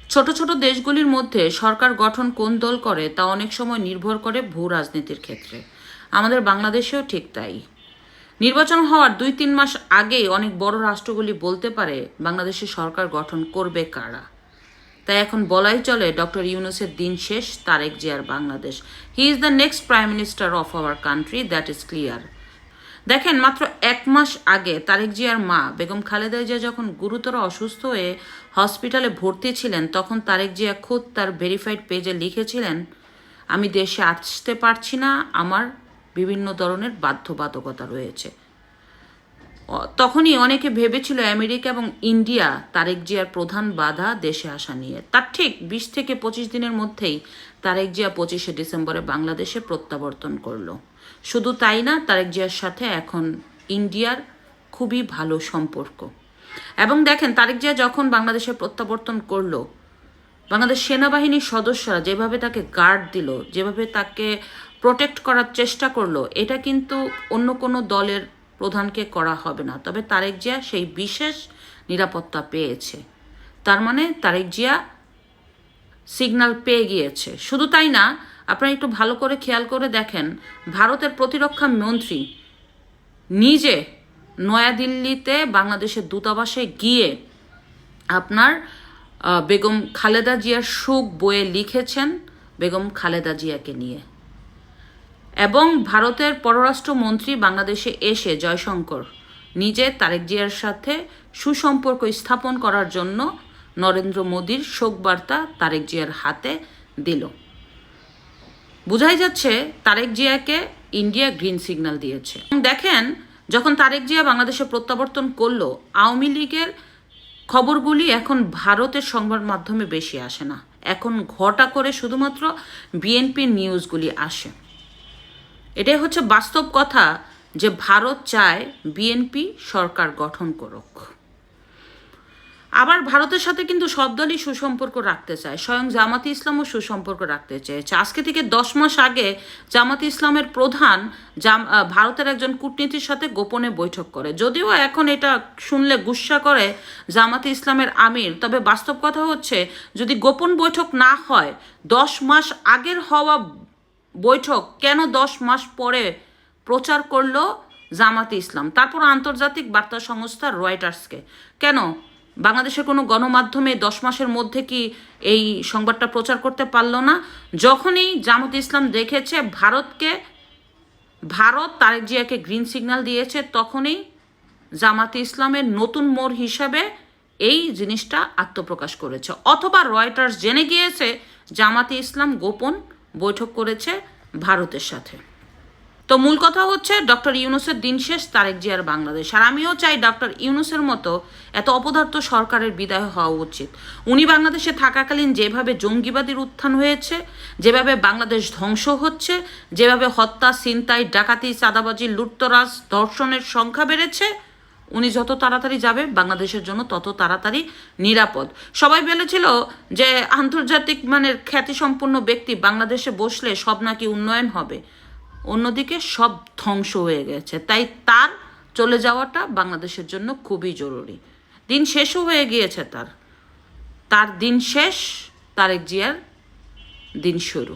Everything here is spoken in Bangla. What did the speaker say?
ছোট ছোট দেশগুলির মধ্যে সরকার গঠন কোন দল করে তা অনেক সময় নির্ভর করে ভূ রাজনীতির ক্ষেত্রে। আমাদের বাংলাদেশেও ঠিক তাই। নির্বাচন হওয়ার 2-3 মাস আগেই অনেক বড় রাষ্ট্রগুলি বলতে পারে বাংলাদেশে সরকার গঠন করবে কারা। তাই এখন বলাই চলে ডক্টর ইউনূসের দিন শেষ, তারেক জিয়ার Bangladesh. He is the next prime minister of our country, that is clear. দেখেন, মাত্র 1 মাস আগে তারেক জিয়ার মা বেগম খালেদা জিয়া যখন গুরুতর অসুস্থ হয়ে হসপিটালে ভর্তি ছিলেন, তখন তারেক জিয়া খুদ তার ভেরিফাইড পেজে লিখেছিলেন, আমি দেশে আসতে পারছি না, আমার বিভিন্ন ধরনের বাধ্যবাধকতা রয়েছে। তখনই অনেকে ভেবেছিল আমেরিকা এবং ইন্ডিয়া তারেক জিয়ার প্রধান বাধা দেশে আসা নিয়ে। তার ঠিক 20 থেকে 25 দিনের মধ্যেই তারেক জিয়া 25শে ডিসেম্বরে বাংলাদেশে প্রত্যাবর্তন করলো। শুধু তাই না, তারেক জিয়ার সাথে এখন ইন্ডিয়ার খুবই ভালো সম্পর্ক। এবং দেখেন, তারেক জিয়া যখন বাংলাদেশে প্রত্যাবর্তন করলো, বাংলাদেশ সেনাবাহিনীর সদস্যরা যেভাবে তাকে গার্ড দিল, যেভাবে তাকে প্রোটেক্ট করার চেষ্টা করলো, এটা কিন্তু অন্য কোনো দলের প্রধানকে করা হবে না। তবে তারেক জিয়া সেই বিশেষ নিরাপত্তা পেয়েছে। তার মানে তারেক জিয়া সিগন্যাল পেয়ে গিয়েছে। শুধু তাই না, আপনারা একটু ভালো করে খেয়াল করে দেখেন, ভারতের প্রতিরক্ষা মন্ত্রী নিজে নয়াদিল্লিতে বাংলাদেশের দূতাবাসে গিয়ে আপনার বেগম খালেদা জিয়ার সুখ বয়ে লিখেছেন বেগম খালেদা জিয়াকে নিয়ে। এবং ভারতের পররাষ্ট্রমন্ত্রী বাংলাদেশে এসে জয়শঙ্কর নিজে তারেক জিয়ার সাথে সুসম্পর্ক স্থাপন করার জন্য নরেন্দ্র মোদীর শোকবার্তা তারেক জিয়ার হাতে দিল। বোঝাই যাচ্ছে তারেক জিয়াকে ইন্ডিয়া গ্রিন সিগন্যাল দিয়েছে। দেখেন, যখন তারেক জিয়া বাংলাদেশে প্রত্যাবর্তন করলো, আওয়ামী লীগের খবরগুলি এখন ভারতের সংবাদ মাধ্যমে বেশি আসে না। এখন ঘটা করে শুধুমাত্র বিএনপির নিউজগুলি আসে। এটাই হচ্ছে বাস্তব কথা, যে ভারত চায় বিএনপি সরকার গঠন করুক। আবার ভারতের সাথে কিন্তু সব দলই সুসম্পর্ক রাখতে চায়। স্বয়ং জামাতে ইসলামও সুসম্পর্ক রাখতে চেয়েছে। আজকে থেকে 10 মাস আগে জামাতে ইসলামের প্রধান ভারতের একজন কূটনীতির সাথে গোপনে বৈঠক করে। যদিও এখন এটা শুনলে গুস্সা করে জামাতে ইসলামের আমির, তবে বাস্তব কথা হচ্ছে, যদি গোপন বৈঠক না হয়, 10 মাস আগের হওয়া বৈঠক কেন 10 মাস পরে প্রচার করলো জামাতে ইসলাম, তারপর আন্তর্জাতিক বার্তা সংস্থা রয়টার্সকে? কেন বাংলাদেশের কোনো গণমাধ্যমে 10 মাসের মধ্যে কি এই সংবাদটা প্রচার করতে পারলো না? যখনই জামাতে ইসলাম দেখেছে ভারত তারেক জিয়াকে গ্রিন সিগন্যাল দিয়েছে, তখনই জামাতে ইসলামের নতুন মোড় হিসাবে এই জিনিসটা আত্মপ্রকাশ করেছে। অথবা রয়টার্স জেনে গিয়েছে জামাতে ইসলাম গোপন বৈঠক করেছে ভারতের সাথে। তো মূল কথা হচ্ছে, ডক্টর ইউনূসের দিন শেষ, তারেক জিয়ার বাংলাদেশ। আর আমিও চাই ডক্টর ইউনূসের মতো এত অপদার্থ সরকারের বিদায় হওয়া উচিত। উনি বাংলাদেশে থাকাকালীন যেভাবে জঙ্গিবাদীর উত্থান হয়েছে, যেভাবে বাংলাদেশ ধ্বংস হচ্ছে, যেভাবে হত্যা, ছিনতাই, ডাকাতি, চাঁদাবাজি, লুটতরাজ, ধর্ষণের সংখ্যা বেড়েছে, উনি যত তাড়াতাড়ি যাবে বাংলাদেশের জন্য তত তাড়াতাড়ি নিরাপদ। সবাই বলেছিল যে আন্তর্জাতিক মানের খ্যাতিসম্পন্ন ব্যক্তি বাংলাদেশে বসলে সব নাকি উন্নয়ন হবে, অন্যদিকে সব ধ্বংস হয়ে গেছে। তাই তার চলে যাওয়াটা বাংলাদেশের জন্য খুবই জরুরি। দিন শেষও হয়ে গিয়েছে তার দিন শেষ, তারেক জিয়ার দিন শুরু।